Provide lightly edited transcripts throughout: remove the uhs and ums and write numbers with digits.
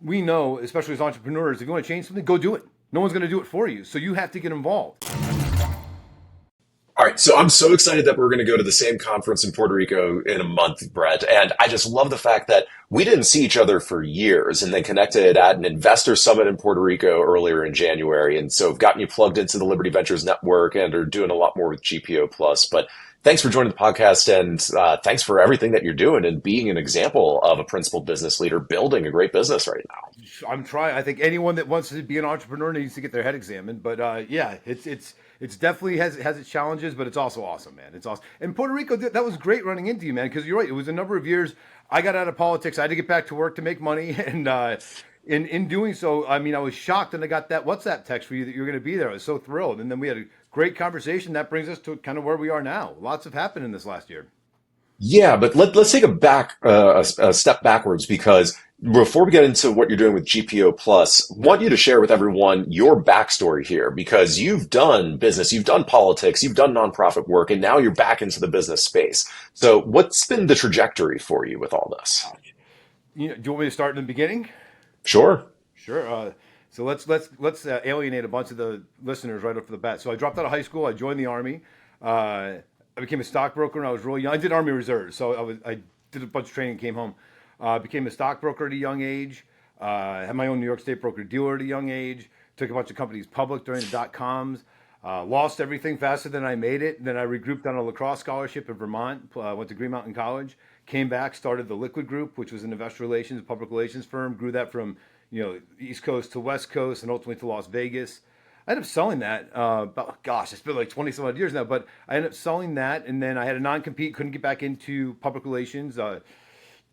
we know, especially as entrepreneurs, if you want to change something, go do it. No one's going to do it for you. So you have to get involved. All right, so I'm so excited that we're going to go to the same conference in Puerto Rico in a month, Brett. And I just love the fact that we didn't see each other for years and then connected at an investor summit in Puerto Rico earlier in January. And so I've gotten you plugged into the Liberty Ventures Network and are doing a lot more with GPO Plus. But thanks for joining the podcast and thanks for everything that you're doing and being an example of a principled business leader building a great business right now. I'm trying. I think anyone that wants to be an entrepreneur needs to get their head examined. But yeah, it's definitely has its challenges, but it's also awesome, man. It's awesome. And Puerto Rico, that was great running into you, man. Because you're right. It was a number of years. I got out of politics. I had to get back to work to make money, and in doing so, I mean, I was shocked, and I got that WhatsApp text for you that you were going to be there. I was so thrilled, and then we had a great conversation. That brings us to kind of where we are now. Lots have happened in this last year. Yeah, but let's take a step backwards because before we get into what you're doing with GPO Plus, I want you to share with everyone your backstory here because you've done business, you've done politics, you've done nonprofit work, and now you're back into the business space. So what's been the trajectory for you with all this? Do you want me to start in the beginning? Sure. Sure. So let's alienate a bunch of the listeners right off the bat. So I dropped out of high school. I joined the army. I became a stockbroker when I was really young. I did Army Reserves, so I did a bunch of training, came home. Became a stockbroker at a young age. Had my own New York State broker dealer at a young age. Took a bunch of companies public during the dot coms. Lost everything faster than I made it. Then I regrouped on a lacrosse scholarship in Vermont. Went to Green Mountain College. Came back, started the Liquid Group, which was an investor relations, public relations firm. Grew that from East Coast to West Coast, and ultimately to Las Vegas. I ended up selling that. Gosh, it's been like 20 some odd years now, but I ended up selling that, and then I had a non-compete. Couldn't get back into public relations.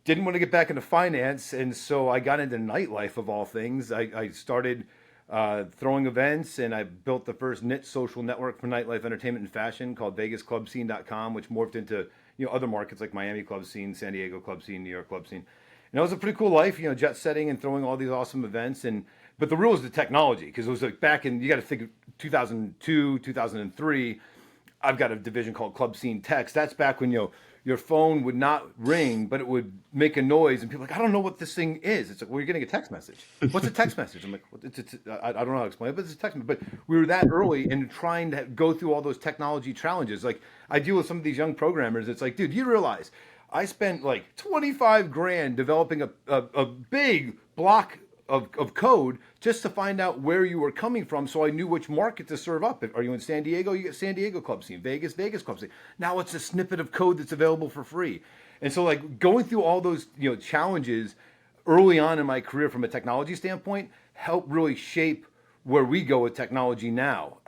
Didn't want to get back into finance, and so I got into nightlife of all things. I started throwing events, and I built the first niche social network for nightlife entertainment and fashion called VegasClubScene.com, which morphed into other markets like Miami club scene, San Diego club scene, New York club scene. And it was a pretty cool life, jet setting and throwing all these awesome events. But the real was the technology because it was like back in, you got to think of 2002, 2003. I've got a division called Club Scene Text. That's back when your phone would not ring, but it would make a noise, and people are like, I don't know what this thing is. It's like, well, you're getting a text message. What's a text message? I'm like, I don't know how to explain it, but it's a text message. But we were that early in trying to go through all those technology challenges. Like I deal with some of these young programmers. It's like, dude, you realize I spent like 25 grand developing a big block of code just to find out where you were coming from, so I knew which market to serve up. Are you in San Diego? You get San Diego club scene, Vegas club scene. Now it's a snippet of code that's available for free. And so like going through all those challenges early on in my career from a technology standpoint helped really shape where we go with technology now.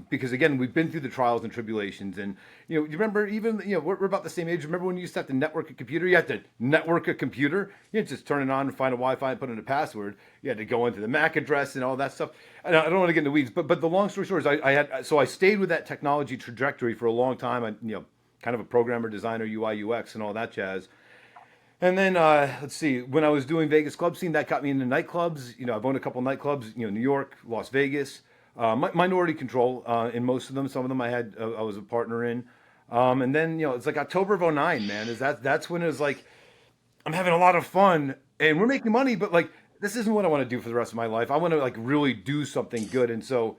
Because again, we've been through the trials and tribulations, and you remember even we're about the same age. Remember when you used to have to network a computer? You had to network a computer. You didn't just turn it on and find a Wi-Fi and put in a password. You had to go into the MAC address and all that stuff. And I don't want to get in the weeds, but the long story short is I stayed with that technology trajectory for a long time. I kind of a programmer, designer, UI, UX, and all that jazz. And then let's see, when I was doing Vegas club scene, that got me into nightclubs. I've owned a couple nightclubs, New York, Las Vegas, minority control in most of them. Some of them I was a partner in. And then it's like October of '09, man. That's when it was like I'm having a lot of fun and we're making money, but like this isn't what I want to do for the rest of my life. I want to like really do something good, and so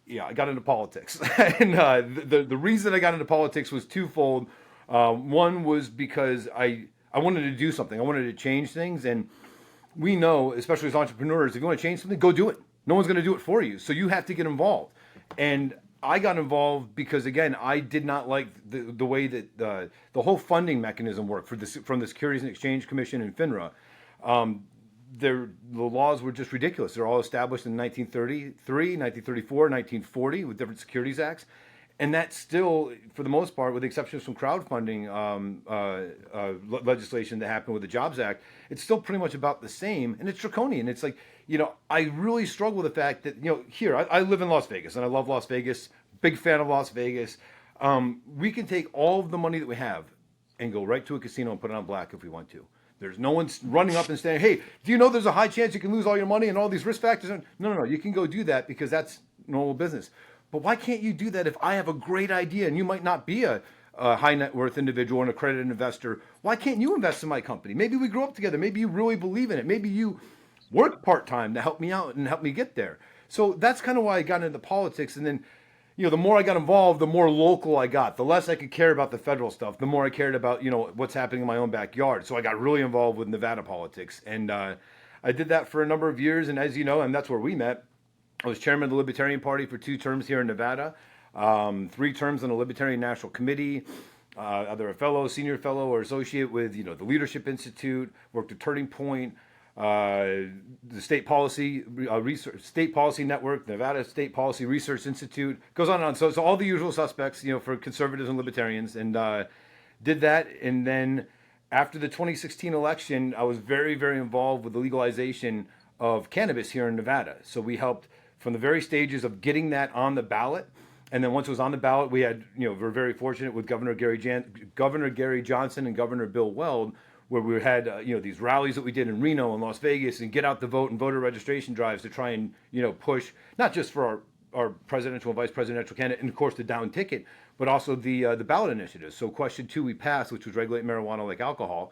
I got into politics. And the reason I got into politics was twofold. One was because I wanted to do something. I wanted to change things. And we know, especially as entrepreneurs, if you want to change something, go do it. No one's going to do it for you. So you have to get involved. And I got involved because, again, I did not like the way that the whole funding mechanism worked from the Securities and Exchange Commission and FINRA. The laws were just ridiculous. They're all established in 1933, 1934, 1940 with different securities acts. And that's still, for the most part, with the exception of some crowdfunding legislation that happened with the Jobs Act, it's still pretty much about the same, and it's draconian. It's like, I really struggle with the fact that, here, I live in Las Vegas, and I love Las Vegas, big fan of Las Vegas. We can take all of the money that we have and go right to a casino and put it on black if we want to. There's no one running up and saying, hey, do you know there's a high chance you can lose all your money and all these risk factors? No, you can go do that because that's normal business. But why can't you do that if I have a great idea and you might not be a high net worth individual and accredited investor? Why can't you invest in my company? Maybe we grow up together. Maybe you really believe in it. Maybe you work part-time to help me out and help me get there. So that's kind of why I got into politics. And then, the more I got involved, the more local I got. The less I could care about the federal stuff, the more I cared about, what's happening in my own backyard. So I got really involved with Nevada politics. And I did that for a number of years. And as you know, and that's where we met, I was chairman of the Libertarian Party for 2 terms here in Nevada, 3 terms on the Libertarian National Committee, either a fellow, senior fellow, or associate with the Leadership Institute. Worked at Turning Point, the State Policy Network, Nevada State Policy Research Institute. Goes on and on. So all the usual suspects, for conservatives and libertarians, and did that. And then after the 2016 election, I was very, very involved with the legalization of cannabis here in Nevada. So we helped from the very stages of getting that on the ballot. And then once it was on the ballot, we had, we're very fortunate with Governor Gary Johnson and Governor Bill Weld, where we had, these rallies that we did in Reno and Las Vegas, and get out the vote and voter registration drives to try and, push not just for our presidential and vice presidential candidate, and of course the down ticket, but also the ballot initiatives. So question 2 we passed, which was regulate marijuana like alcohol.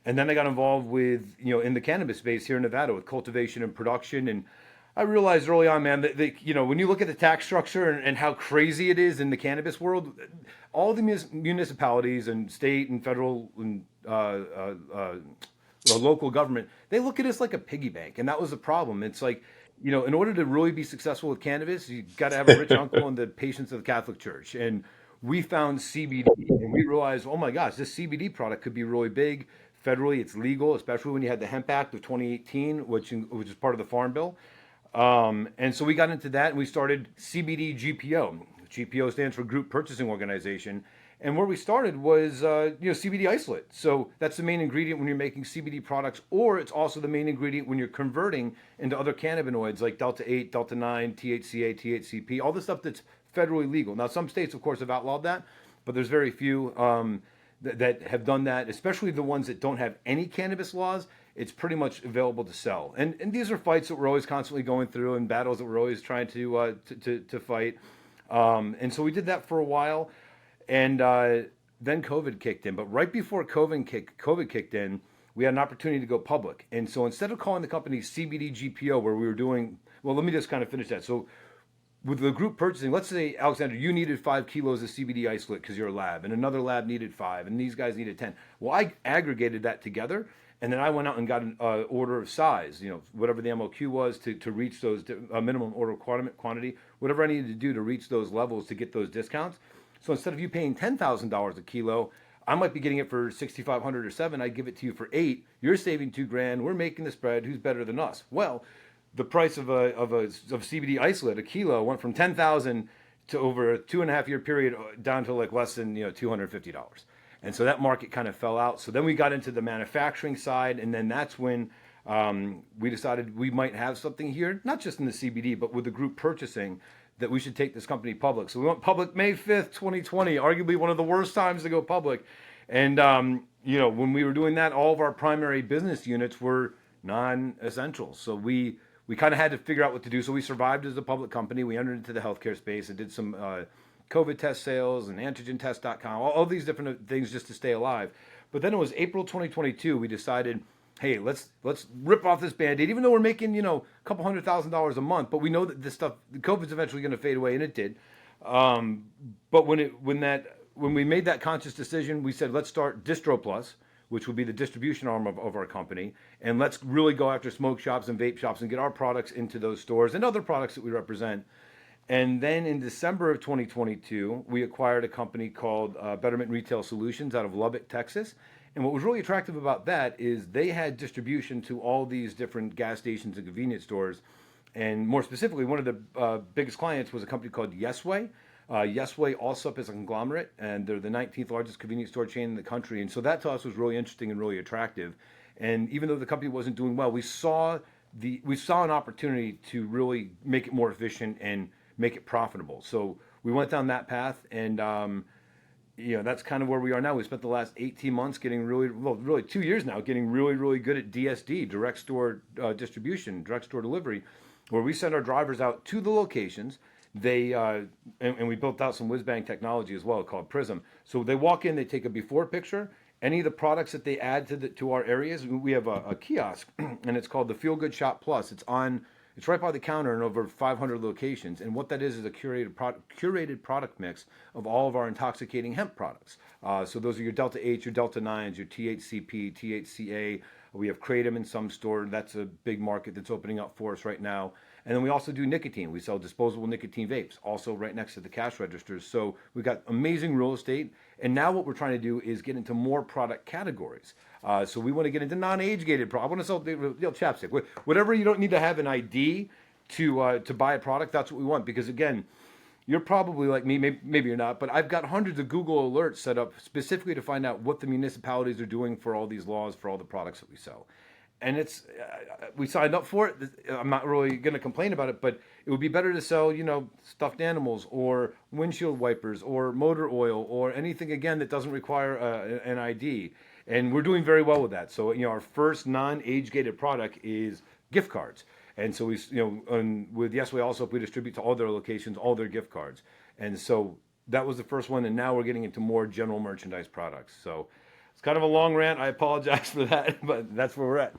And then I got involved with, in the cannabis space here in Nevada with cultivation and production. And I realized early on, man, that when you look at the tax structure and how crazy it is in the cannabis world, all the municipalities and state and federal and local government, they look at us like a piggy bank. And that was the problem. It's like, in order to really be successful with cannabis, you got to have a rich uncle and the patience of the Catholic Church. And we found CBD, and we realized, oh my gosh, this CBD product could be really big. Federally, it's legal, especially when you had the Hemp Act of 2018, which is part of the Farm Bill. And so we got into that, and we started CBD GPO. GPO stands for Group Purchasing Organization. And where we started was, CBD isolate. So that's the main ingredient when you're making CBD products, or it's also the main ingredient when you're converting into other cannabinoids like Delta 8, Delta 9, THCA, THCP, all the stuff that's federally legal. Now, some states, of course, have outlawed that, but there's very few that have done that, especially the ones that don't have any cannabis laws. It's pretty much available to sell. And these are fights that we're always constantly going through, and battles that we're always trying to fight. And so we did that for a while. And then COVID kicked in. But right before COVID kicked in, we had an opportunity to go public. And so instead of calling the company CBD GPO, where we were doing, well, let me just kind of finish that. So with the group purchasing, let's say, Alexander, you needed 5 kilos of CBD isolate because you're a lab, and another lab needed 5, and these guys needed 10. Well, I aggregated that together, and then I went out and got an order of size, whatever the MOQ was to reach those minimum order quantity, whatever I needed to do to reach those levels to get those discounts. So instead of you paying $10,000 a kilo, I might be getting it for $6,500 or $7,000. I give it to you for $8,000. You're saving $2,000. We're making the spread. Who's better than us? Well, the price of CBD isolate, a kilo, went from $10,000 to over a 2.5-year period down to like less than $250. And so that market kind of fell out. So then we got into the manufacturing side, and then that's when we decided we might have something here, not just in the CBD, but with the group purchasing, that we should take this company public. So we went public May 5th, 2020, arguably one of the worst times to go public. And, when we were doing that, all of our primary business units were non-essential. So we kind of had to figure out what to do. So we survived as a public company. We entered into the healthcare space and did some COVID test sales and antigentest.com, all these different things just to stay alive. But then it was April 2022, we decided, hey, let's rip off this Band-Aid, even though we're making, a couple $100,000 a month, but we know that this stuff, COVID's eventually going to fade away, and it did. But when we made that conscious decision, we said, let's start Distro Plus, which would be the distribution arm of our company, and let's really go after smoke shops and vape shops and get our products into those stores and other products that we represent. And then in December of 2022, we acquired a company called Betterment Retail Solutions out of Lubbock, Texas. And what was really attractive about that is they had distribution to all these different gas stations and convenience stores. And more specifically, one of the biggest clients was a company called Yesway. Yesway also is a conglomerate, and they're the 19th largest convenience store chain in the country. And so that to us was really interesting and really attractive. And even though the company wasn't doing well, we saw an opportunity to really make it more efficient and make it profitable. So we went down that path, and that's kind of where we are now. We spent the last 18 months getting really 2 years now, getting really, really good at DSD, direct store distribution, direct store delivery, where we send our drivers out to the locations. They and we built out some whiz bang technology as well called Prism. So they walk in, they take a before picture, any of the products that they add to our areas. We have a kiosk, and it's called the Feel Good Shop Plus. It's right by the counter in over 500 locations. And what that is a curated product mix of all of our intoxicating hemp products. So those are your Delta 8, your Delta 9s, your THCP, THCA. We have Kratom in some store. That's a big market that's opening up for us right now. And then we also do nicotine. We sell disposable nicotine vapes, also right next to the cash registers. So we've got amazing real estate. And now what we're trying to do is get into more product categories. So we want to get into non-age gated products. I want to sell chapstick, whatever. You don't need to have an ID to buy a product. That's what we want, because again, you're probably like me, maybe you're not, but I've got hundreds of Google alerts set up specifically to find out what the municipalities are doing for all these laws, for all the products that we sell. And we signed up for it. I'm not really going to complain about it, but it would be better to sell, stuffed animals or windshield wipers or motor oil or anything, again, that doesn't require an ID. And we're doing very well with that. So, our first non-age gated product is gift cards. And so with Yes Way also, we distribute to all their locations, all their gift cards. And so that was the first one. And now we're getting into more general merchandise products. So it's kind of a long rant. I apologize for that, but that's where we're at.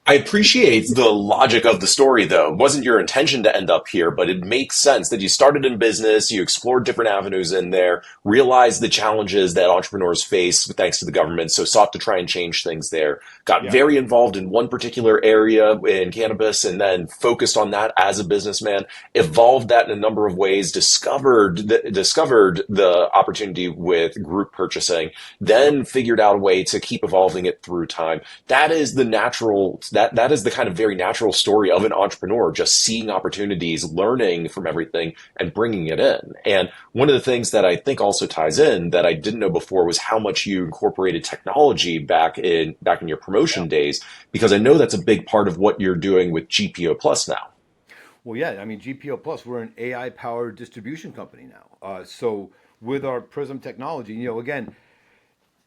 I appreciate the logic of the story, though. It wasn't your intention to end up here, but it makes sense that you started in business, you explored different avenues in there, realized the challenges that entrepreneurs face thanks to the government, so sought to try and change things there. Got Yeah. very involved in one particular area in cannabis and then focused on that as a businessman, evolved that in a number of ways, discovered the opportunity with group purchasing, Yep. then figured out a way to keep evolving it through time. That is the natural that is the kind of very natural story of an entrepreneur, just seeing opportunities, learning from everything and bringing it in. And one of the things that I think also ties in that I didn't know before was how much you incorporated technology back in your Yeah. promotion days, because I know that's a big part of what you're doing with GPO Plus now. Well, yeah, I mean, GPO Plus, we're an AI powered distribution company now. So with our Prism technology, again,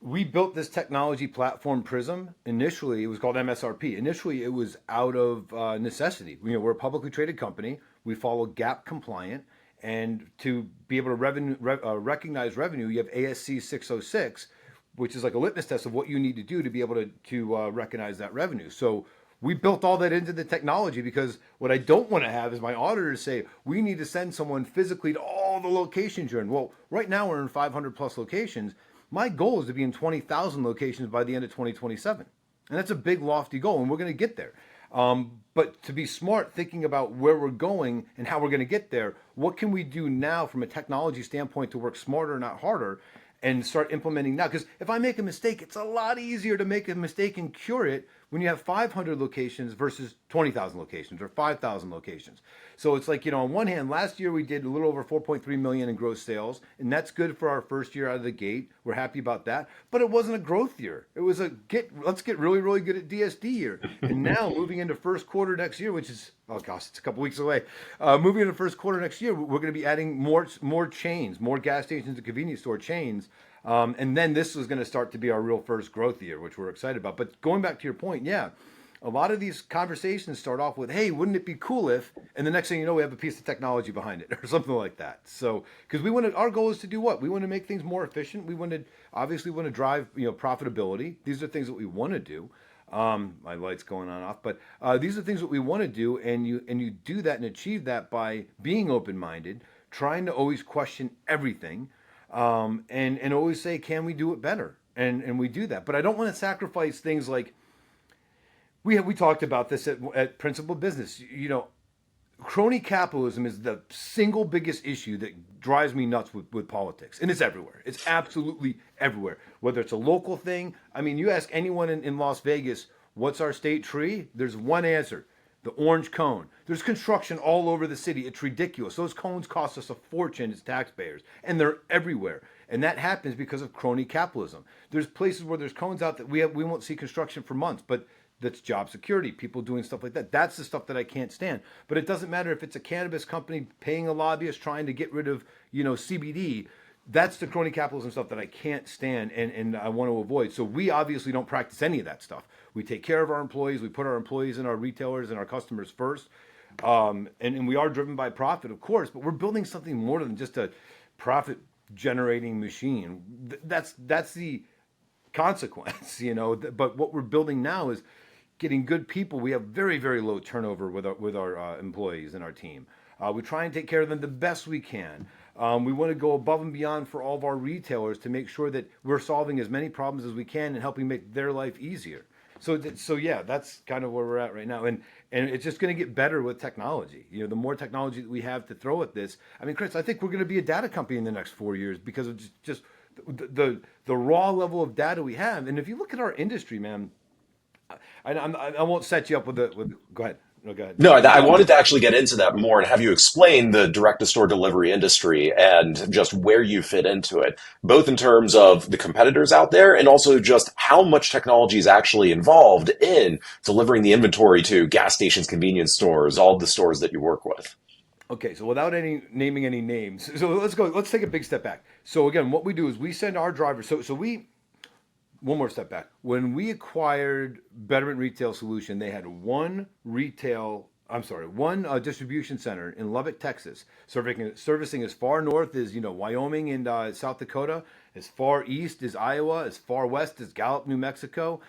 we built this technology platform, Prism. Initially, it was called MSRP. Initially, it was out of necessity. We're a publicly traded company. We follow GAAP compliant, and to be able to recognize revenue, you have ASC 606, which is like a litmus test of what you need to do to be able to recognize that revenue. So we built all that into the technology, because what I don't want to have is my auditors say we need to send someone physically to all the locations you're in. Well, right now we're in 500 plus locations. My goal is to be in 20,000 locations by the end of 2027. And that's a big, lofty goal, and we're going to get there. But to be smart, thinking about where we're going and how we're going to get there, what can we do now from a technology standpoint to work smarter, not harder, and start implementing now? Because if I make a mistake, it's a lot easier to make a mistake and cure it when you have 500 locations versus 20,000 locations or 5,000 locations. So it's like, on one hand, last year we did a little over 4.3 million in gross sales, and that's good for our first year out of the gate. We're happy about that. But it wasn't a growth year. It was let's get really, really good at DSD year. And now moving into first quarter next year, which is, oh gosh, it's a couple weeks away. Moving into first quarter next year, we're going to be adding more chains, more gas stations and convenience store chains. And then this is going to start to be our real first growth year, which we're excited about. But going back to your point, yeah, a lot of these conversations start off with, "Hey, wouldn't it be cool if?" And the next thing you know, we have a piece of technology behind it or something like that. So, because our goal is to do what? We want to make things more efficient. We obviously want to drive, profitability. These are things that we want to do. My light's going on off, but these are things that we want to do, and you do that and achieve that by being open minded, trying to always question everything, and always say, can we do it better? And we do that. But I don't want to sacrifice things like we talked about this at Principal Business. Crony capitalism is the single biggest issue that drives me nuts with politics. And it's everywhere. It's absolutely everywhere. Whether it's a local thing. I mean, you ask anyone in Las Vegas, what's our state tree? There's one answer: the orange cone. There's construction all over the city. It's ridiculous. Those cones cost us a fortune as taxpayers, and they're everywhere. And that happens because of crony capitalism. There's places where there's cones out that we won't see construction for months, but that's job security, people doing stuff like that. That's the stuff that I can't stand. But it doesn't matter if it's a cannabis company paying a lobbyist trying to get rid of, CBD. That's the crony capitalism stuff that I can't stand and I want to avoid. So we obviously don't practice any of that stuff. We take care of our employees. We put our employees and our retailers and our customers first. And we are driven by profit, of course, but we're building something more than just a profit generating machine. That's the consequence, But what we're building now is getting good people. We have very, very low turnover with our employees and our team. We try and take care of them the best we can. We want to go above and beyond for all of our retailers to make sure that we're solving as many problems as we can and helping make their life easier. So yeah, that's kind of where we're at right now, and it's just going to get better with technology. The more technology that we have to throw at this. I mean, Chris, I think we're going to be a data company in the next 4 years because of just the raw level of data we have. And if you look at our industry, man, I won't set you up with the. Go ahead. No, go ahead. No, I wanted to actually get into that more and have you explain the direct-to-store delivery industry and just where you fit into it, both in terms of the competitors out there and also just how much technology is actually involved in delivering the inventory to gas stations, convenience stores, all the stores that you work with. Okay, so without naming any names, so let's go. Let's take a big step back. So again, what we do is we send our drivers. So we one more step back. When we acquired Betterment Retail Solution, they had one distribution center in Lubbock, Texas, servicing as far north as Wyoming and South Dakota, as far east as Iowa, as far west as Gallup, New Mexico,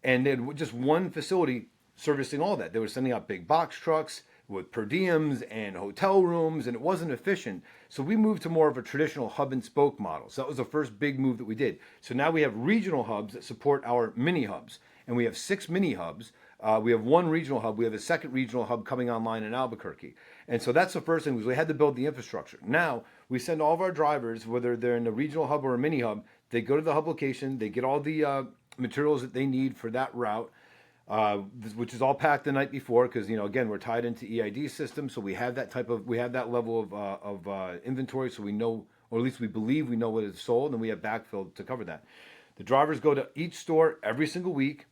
and then just one facility servicing all that. They were sending out big box trucks with per diems and hotel rooms, and it wasn't efficient. So we moved to more of a traditional hub and spoke model. So that was the first big move that we did. So now we have regional hubs that support our mini hubs, and we have 6 mini hubs. We have 1 regional hub. We have a second regional hub coming online in Albuquerque. And so that's the first thing, was we had to build the infrastructure. Now we send all of our drivers, whether they're in a regional hub or a mini hub, they go to the hub location, they get all the materials that they need for that route, which is all packed the night before, because again, we're tied into EID systems, so we have that level of inventory, so we know, or at least we believe we know what is sold, and we have backfill to cover that. The drivers go to each store every single week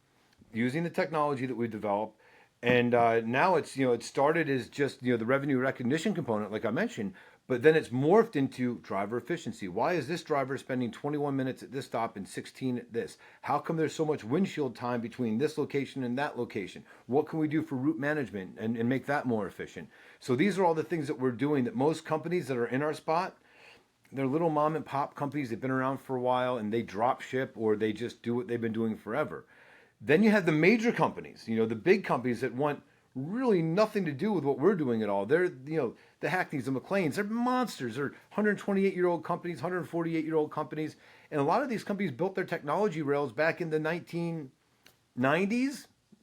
using the technology that we developed, and now it's it started as just the revenue recognition component, like I mentioned. But then it's morphed into driver efficiency. Why is this driver spending 21 minutes at this stop and 16 at this? How come there's so much windshield time between this location and that location? What can we do for route management and make that more efficient? So these are all the things that we're doing that most companies that are in our spot, they're little mom and pop companies. They've been around for a while and they drop ship, or they just do what they've been doing forever. Then you have the major companies, the big companies that want really nothing to do with what we're doing at all. They're, the Hackneys, the McLeans, they're monsters. They're 128-year-old companies, 148-year-old companies. And a lot of these companies built their technology rails back in the 1990s,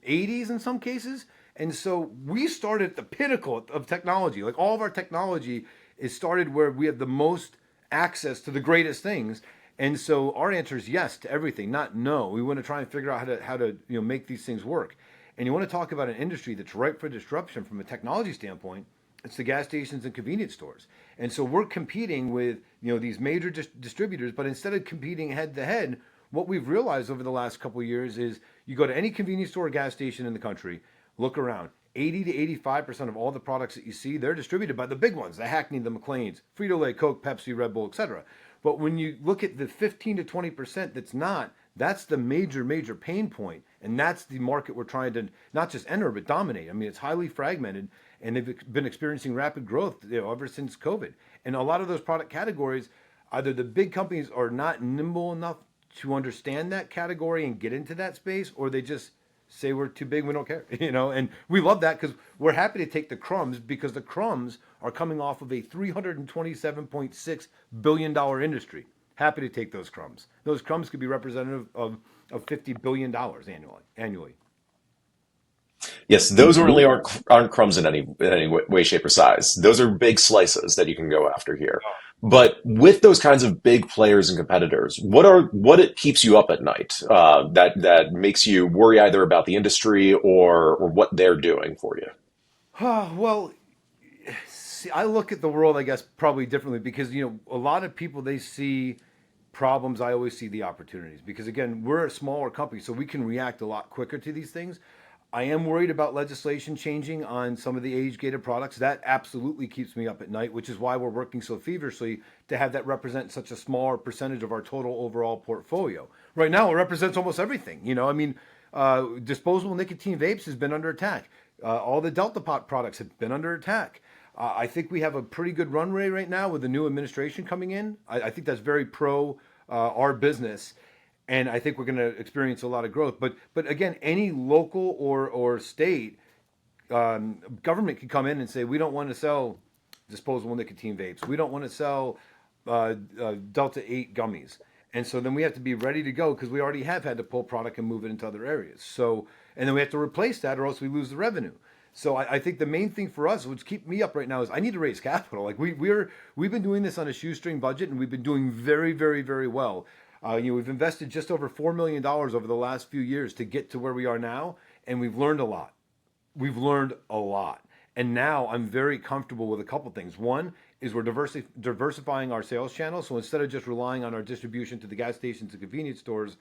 80s in some cases. And so we started at the pinnacle of technology. Like, all of our technology is started where we have the most access to the greatest things. And so our answer is yes to everything, not no. We want to try and figure out how to make these things work. And you want to talk about an industry that's ripe for disruption from a technology standpoint, it's the gas stations and convenience stores. And so we're competing with these major distributors, but instead of competing head to head, what we've realized over the last couple of years is you go to any convenience store or gas station in the country, look around. 80 to 85% of all the products that you see, they're distributed by the big ones, the Hackney, the McLean's, Frito-Lay, Coke, Pepsi, Red Bull, etc. But when you look at the 15 to 20% that's not, that's the major pain point. And that's the market we're trying to not just enter, but dominate. I mean, it's highly fragmented, and they've been experiencing rapid growth ever since COVID. And a lot of those product categories, either the big companies are not nimble enough to understand that category and get into that space, or they just say we're too big, we don't care, And we love that because we're happy to take the crumbs, because the crumbs are coming off of a $327.6 billion industry. Happy to take those crumbs. Those crumbs could be representative of $50 billion annually. Yes, those really aren't crumbs in any way, shape, or size. Those are big slices that you can go after here. But with those kinds of big players and competitors, what it keeps you up at night that makes you worry either about the industry or what they're doing for you? Well, see, I look at the world, I guess, probably differently, because a lot of people, they see problems. I always see the opportunities, because again, we're a smaller company, so we can react a lot quicker to these things. I am worried about legislation changing on some of the age-gated products. That absolutely keeps me up at night, which is why we're working so feverishly to have that represent such a smaller percentage of our total overall portfolio. Right now, it represents almost everything. Disposable nicotine vapes has been under attack. All the Delta Pot products have been under attack. I think we have a pretty good runway right now with the new administration coming in. I think that's very pro our business. and I think we're going to experience a lot of growth. But again, any local or state government can come in and say we don't want to sell disposable nicotine vapes. We don't want to sell Delta 8 gummies. And so then we have to be ready to go because we already have had to pull product and move it into other areas. So, and then we have to replace that or else we lose the revenue. So I think the main thing for us, which keep me up right now, is I need to raise capital. Like we've been doing this on a shoestring budget and we've been doing very, very, very well. We've invested just over $4 million over the last few years to get to where we are now, and we've learned a lot. We've learned a lot. And now I'm very comfortable with a couple things. One is we're diversifying our sales channels. So instead of just relying on our distribution to the gas stations and convenience stores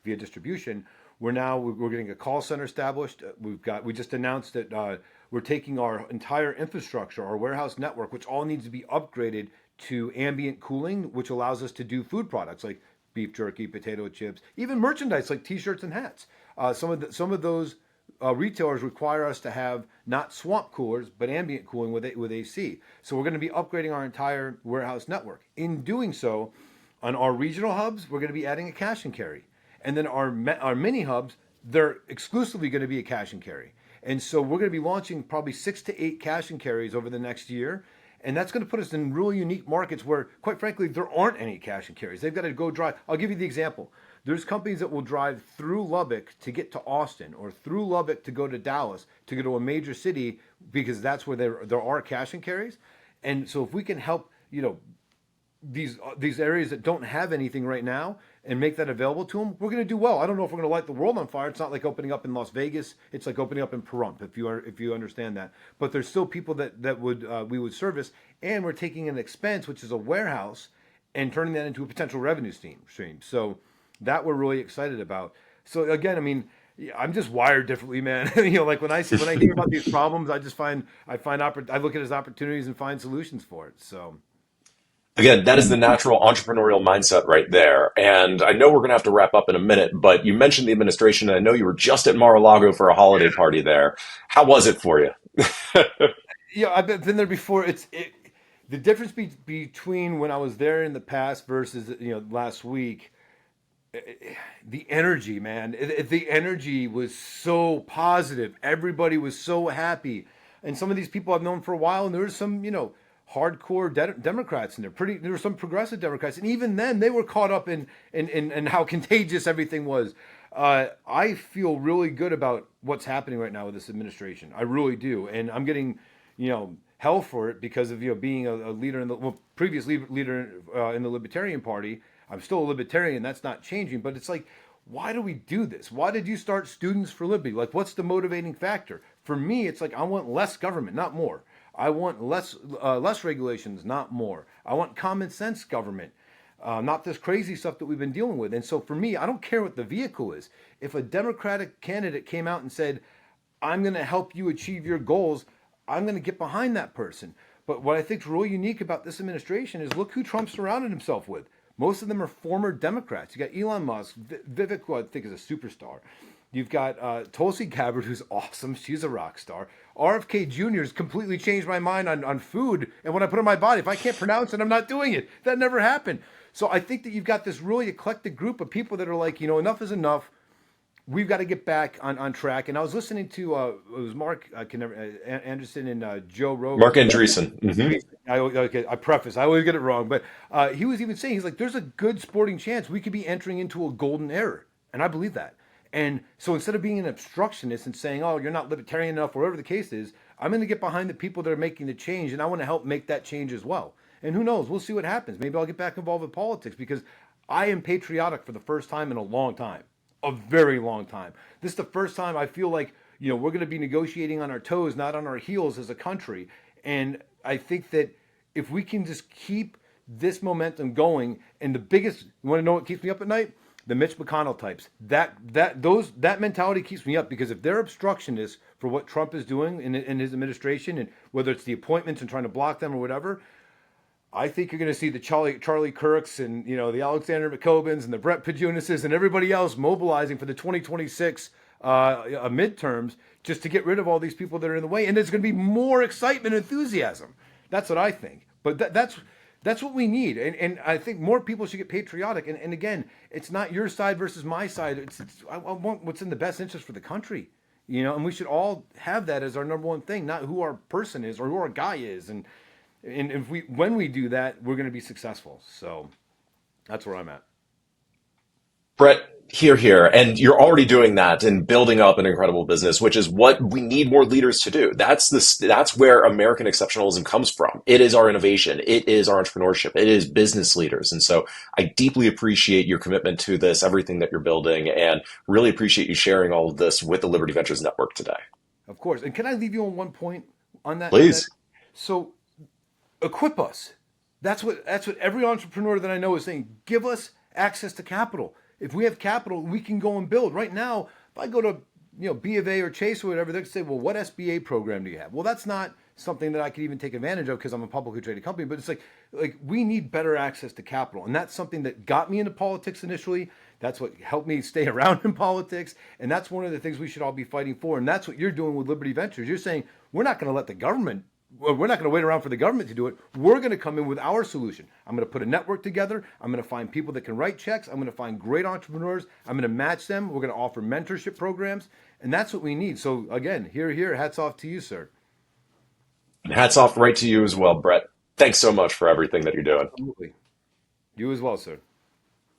via distribution, we're getting a call center established. We just announced that we're taking our entire infrastructure, our warehouse network, which all needs to be upgraded to ambient cooling, which allows us to do food products like beef jerky, potato chips, even merchandise like T-shirts and hats. Some of those retailers require us to have not swamp coolers, but ambient cooling with AC. So we're going to be upgrading our entire warehouse network. In doing so, on our regional hubs, we're going to be adding a cash and carry. And then our mini hubs, they're exclusively going to be a cash and carry. And so we're going to be launching probably 6 to 8 cash and carries over the next year. And that's going to put us in really unique markets where, quite frankly, there aren't any cash and carries. They've got to go drive. I'll give you the example. There's companies that will drive through Lubbock to get to Austin or through Lubbock to go to Dallas, to go to a major city, because that's where there are cash and carries. And so if we can help, these areas that don't have anything right now and make that available to them, we're going to do well. I don't know if we're going to light the world on fire. It's not like opening up in Las Vegas. It's like opening up in Pahrump, if you understand that. But there's still people that we would service, and we're taking an expense, which is a warehouse, and turning that into a potential revenue stream. So that we're really excited about. So again, I mean, I'm just wired differently, man. Like when I hear about these problems, I look at it as opportunities and find solutions for it. So. Again, that is the natural entrepreneurial mindset right there. And I know we're going to have to wrap up in a minute, but you mentioned the administration, and I know you were just at Mar-a-Lago for a holiday party there. How was it for you? Yeah, I've been there before. The difference between when I was there in the past versus last week. The energy, man. The energy was so positive. Everybody was so happy, and some of these people I've known for a while, and there was some hardcore Democrats in there. There were some progressive Democrats, and even then they were caught up in how contagious everything was. I feel really good about what's happening right now with this administration. I really do, and I'm getting hell for it because of being a leader previous leader in the Libertarian Party. I'm still a libertarian. That's not changing, but it's like, why do we do this? Why did you start Students for Liberty? Like, what's the motivating factor? For me, it's like I want less government, not more. I want less regulations, not more. I want common sense government, not this crazy stuff that we've been dealing with. And so for me, I don't care what the vehicle is. If a Democratic candidate came out and said, I'm going to help you achieve your goals, I'm going to get behind that person. But what I think is really unique about this administration is look who Trump surrounded himself with. Most of them are former Democrats. You got Elon Musk, Vivek, who I think is a superstar. You've got Tulsi Gabbard, who's awesome. She's a rock star. RFK Jr. has completely changed my mind on food and what I put in my body. If I can't pronounce it, I'm not doing it. That never happened. So I think that you've got this really eclectic group of people that are like, enough is enough. We've got to get back on track. And I was listening to it was Mark Anderson and Joe Rogan. Mark Andreessen. I preface, I always get it wrong, but he was even saying, he's like, there's a good sporting chance we could be entering into a golden era. And I believe that. And so instead of being an obstructionist and saying, oh, you're not libertarian enough, or whatever the case is, I'm going to get behind the people that are making the change, and I want to help make that change as well. And who knows? We'll see what happens. Maybe I'll get back involved with politics because I am patriotic for the first time in a long time. A very long time. This is the first time I feel like, we're going to be negotiating on our toes, not on our heels as a country. And I think that if we can just keep this momentum going, and you want to know what keeps me up at night? The Mitch McConnell types. That mentality keeps me up, because if they're obstructionists for what Trump is doing in his administration, and whether it's the appointments and trying to block them or whatever, I think you're going to see the Charlie Kirks and the Alexander McCobins and the Brett Pojunises and everybody else mobilizing for the 2026 midterms just to get rid of all these people that are in the way. And there's going to be more excitement and enthusiasm. That's what I think. But that's That's what we need. And I think more people should get patriotic. And again, it's not your side versus my side. I want what's in the best interest for the country, and we should all have that as our number one thing, not who our person is or who our guy is. And if when we do that, we're going to be successful. So that's where I'm at. Brett, here. And you're already doing that and building up an incredible business, which is what we need more leaders to do. That's where American exceptionalism comes from. It is our innovation. It is our entrepreneurship. It is business leaders. And so I deeply appreciate your commitment to this, everything that you're building, and really appreciate you sharing all of this with the Liberty Ventures Network today. Of course. And can I leave you on one point on that? Please. So equip us. That's what every entrepreneur that I know is saying. Give us access to capital. If we have capital, we can go and build. Right now, if I go to B of A or Chase or whatever, they say, well, what SBA program do you have? Well, that's not something that I could even take advantage of because I'm a publicly traded company. But it's like we need better access to capital, and that's something that got me into politics initially. That's what helped me stay around in politics, and that's one of the things we should all be fighting for. And that's what you're doing with Liberty Ventures. You're saying we're not going to let the government. We're not going to wait around for the government to do it. We're going to come in with our solution. I'm going to put a network together. I'm going to find people that can write checks. I'm going to find great entrepreneurs. I'm going to match them. We're going to offer mentorship programs. And that's what we need. So again, here, hats off to you, sir. And hats off right to you as well, Brett. Thanks so much for everything that you're doing. Absolutely. You as well, sir.